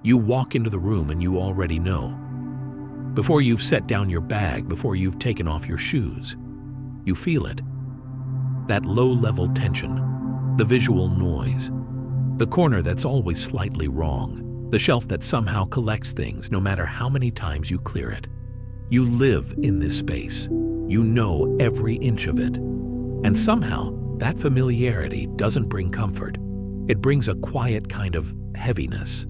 You walk into the room and you already know. Before you've set down your bag, before you've taken off your shoes, you feel it. That low-level tension, the visual noise, the corner that's always slightly wrong, the shelf that somehow collects things no matter how many times you clear it. You live in this space. You know every inch of it. And somehow, that familiarity doesn't bring comfort. It brings a quiet kind of heaviness.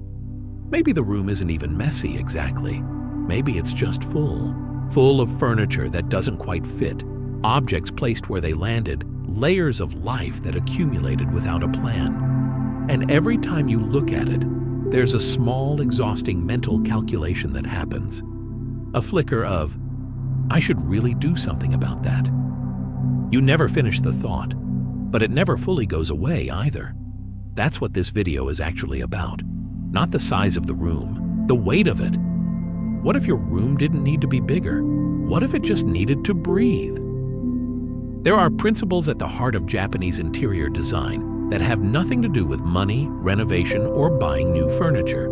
Maybe the room isn't even messy exactly. Maybe it's just full of furniture that doesn't quite fit, objects placed where they landed, layers of life that accumulated without a plan. And every time you look at it, there's a small, exhausting mental calculation that happens. A flicker of, I should really do something about that. You never finish the thought, but it never fully goes away either. That's what this video is actually about. Not the size of the room, the weight of it. What if your room didn't need to be bigger? What if it just needed to breathe? There are principles at the heart of Japanese interior design that have nothing to do with money, renovation, or buying new furniture.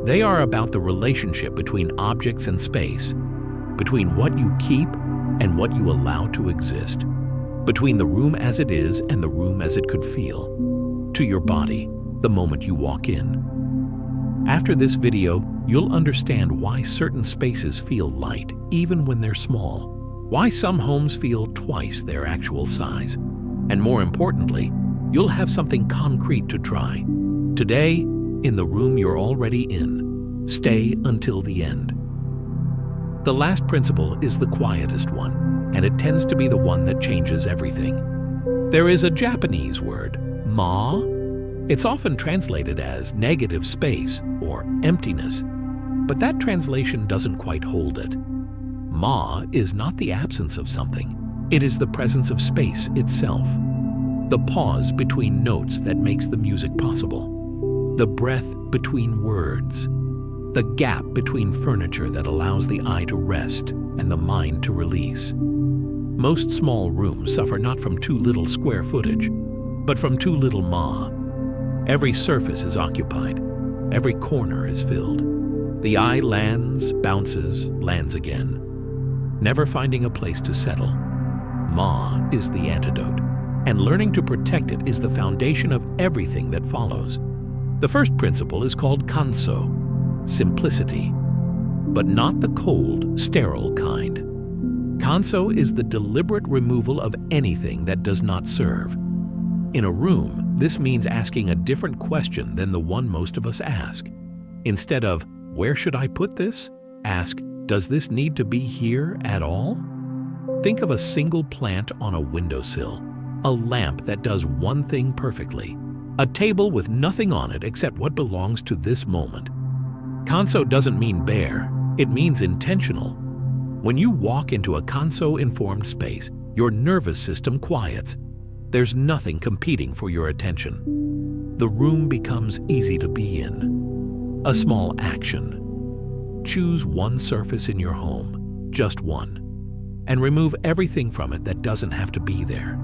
They are about the relationship between objects and space, between what you keep and what you allow to exist, between the room as it is and the room as it could feel, to your body the moment you walk in. After this video, you'll understand why certain spaces feel light even when they're small, why some homes feel twice their actual size, and more importantly, you'll have something concrete to try. Today, in the room you're already in, stay until the end. The last principle is the quietest one, and it tends to be the one that changes everything. There is a Japanese word, ma. It's often translated as negative space or emptiness, but that translation doesn't quite hold it. Ma is not the absence of something. It is the presence of space itself. The pause between notes that makes the music possible. The breath between words. The gap between furniture that allows the eye to rest and the mind to release. Most small rooms suffer not from too little square footage, but from too little ma. Every surface is occupied. Every corner is filled. The eye lands, bounces, lands again, never finding a place to settle. Ma is the antidote, and learning to protect it is the foundation of everything that follows. The first principle is called kanso, simplicity, but not the cold, sterile kind. Kanso is the deliberate removal of anything that does not serve. In a room, this means asking a different question than the one most of us ask. Instead of, where should I put this? Ask, does this need to be here at all? Think of a single plant on a windowsill, a lamp that does one thing perfectly, a table with nothing on it except what belongs to this moment. Kanso doesn't mean bare, it means intentional. When you walk into a kanso-informed space, your nervous system quiets. There's nothing competing for your attention. The room becomes easy to be in. A small action. Choose one surface in your home, just one, and remove everything from it that doesn't have to be there.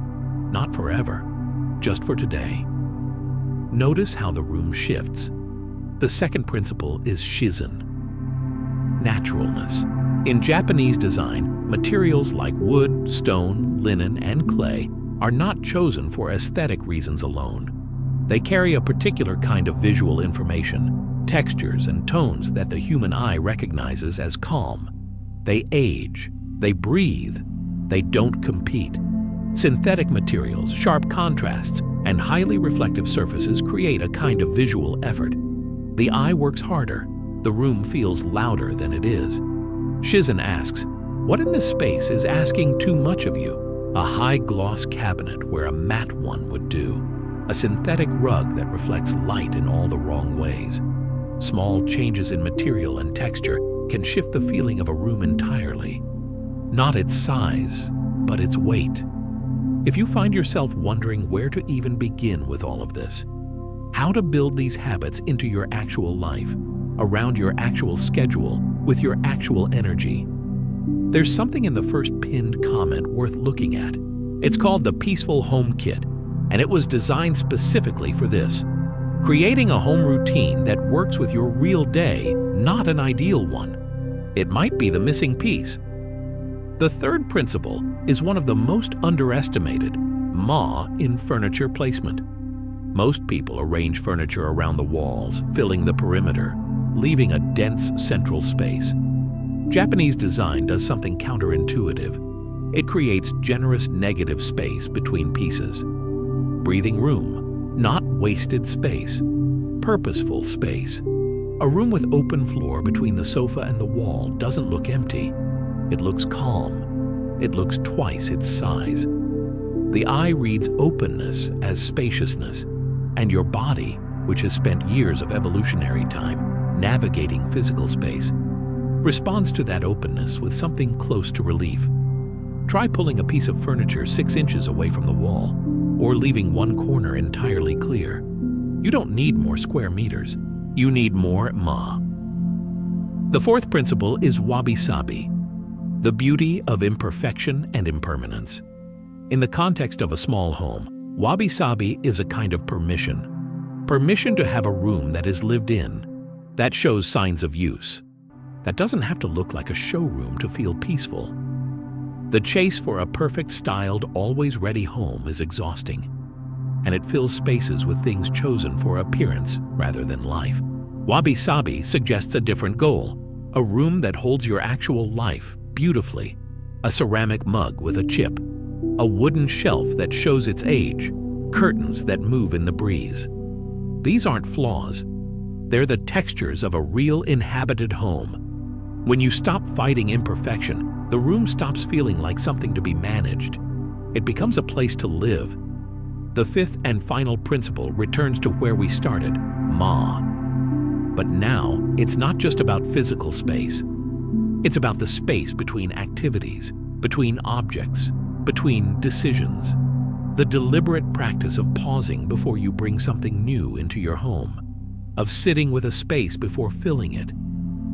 Not forever, just for today. Notice how the room shifts. The second principle is shizen, naturalness. In Japanese design, materials like wood, stone, linen, and clay are not chosen for aesthetic reasons alone. They carry a particular kind of visual information, textures and tones that the human eye recognizes as calm. They age, they breathe, they don't compete. Synthetic materials, sharp contrasts, and highly reflective surfaces create a kind of visual effort. The eye works harder, the room feels louder than it is. Shizen asks, what in this space is asking too much of you? A high-gloss cabinet where a matte one would do. A synthetic rug that reflects light in all the wrong ways. Small changes in material and texture can shift the feeling of a room entirely. Not its size, but its weight. If you find yourself wondering where to even begin with all of this, how to build these habits into your actual life, around your actual schedule, with your actual energy, there's something in the first pinned comment worth looking at. It's called the Peaceful Home Kit, and it was designed specifically for this. Creating a home routine that works with your real day, not an ideal one. It might be the missing piece. The third principle is one of the most underestimated: Ma in furniture placement. Most people arrange furniture around the walls, filling the perimeter, leaving a dense central space. Japanese design does something counterintuitive. It creates generous negative space between pieces. Breathing room, not wasted space. Purposeful space. A room with open floor between the sofa and the wall doesn't look empty. It looks calm. It looks twice its size. The eye reads openness as spaciousness, and your body, which has spent years of evolutionary time navigating physical space, responds to that openness with something close to relief. Try pulling a piece of furniture 6 inches away from the wall, or leaving one corner entirely clear. You don't need more square meters. You need more Ma. The fourth principle is wabi-sabi, the beauty of imperfection and impermanence. In the context of a small home, wabi-sabi is a kind of permission. Permission to have a room that is lived in, that shows signs of use, that doesn't have to look like a showroom to feel peaceful. The chase for a perfect styled, always ready home is exhausting, and it fills spaces with things chosen for appearance rather than life. Wabi-sabi suggests a different goal, a room that holds your actual life beautifully, a ceramic mug with a chip, a wooden shelf that shows its age, curtains that move in the breeze. These aren't flaws. They're the textures of a real inhabited home. When you stop fighting imperfection, the room stops feeling like something to be managed. It becomes a place to live. The fifth and final principle returns to where we started, Ma. But now, it's not just about physical space. It's about the space between activities, between objects, between decisions. The deliberate practice of pausing before you bring something new into your home, of sitting with a space before filling it,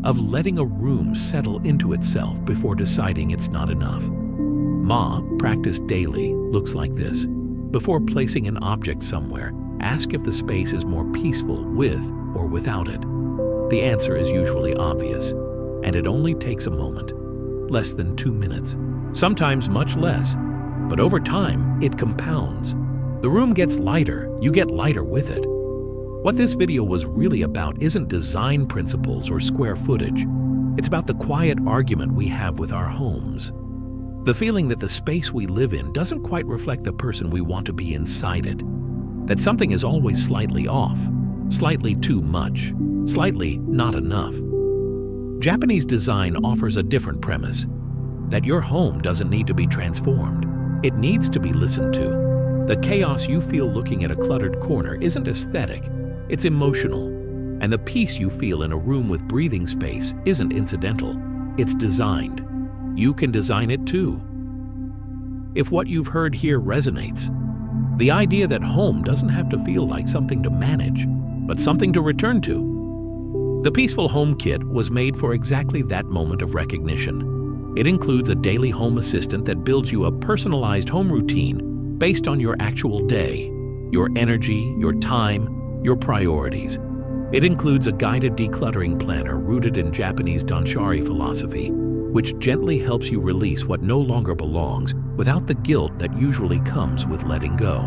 of letting a room settle into itself before deciding it's not enough. Ma, practiced daily, looks like this. Before placing an object somewhere, ask if the space is more peaceful with or without it. The answer is usually obvious, and it only takes a moment, less than 2 minutes, sometimes much less. But over time, it compounds. The room gets lighter, you get lighter with it. What this video was really about isn't design principles or square footage. It's about the quiet argument we have with our homes. The feeling that the space we live in doesn't quite reflect the person we want to be inside it. That something is always slightly off, slightly too much, slightly not enough. Japanese design offers a different premise, that your home doesn't need to be transformed. It needs to be listened to. The chaos you feel looking at a cluttered corner isn't aesthetic, it's emotional. And the peace you feel in a room with breathing space isn't incidental, it's designed. You can design it too. If what you've heard here resonates, the idea that home doesn't have to feel like something to manage, but something to return to. The Peaceful Home Kit was made for exactly that moment of recognition. It includes a daily home assistant that builds you a personalized home routine based on your actual day, your energy, your time, your priorities. It includes a guided decluttering planner rooted in Japanese danshari philosophy, which gently helps you release what no longer belongs without the guilt that usually comes with letting go.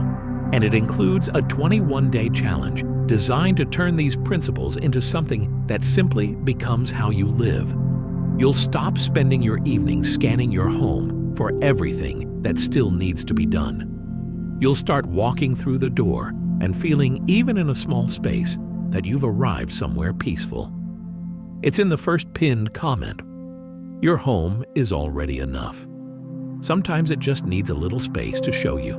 And it includes a 21-day challenge designed to turn these principles into something that simply becomes how you live. You'll stop spending your evenings scanning your home for everything that still needs to be done. You'll start walking through the door and feeling, even in a small space, that you've arrived somewhere peaceful. It's in the first pinned comment. Your home is already enough. Sometimes it just needs a little space to show you.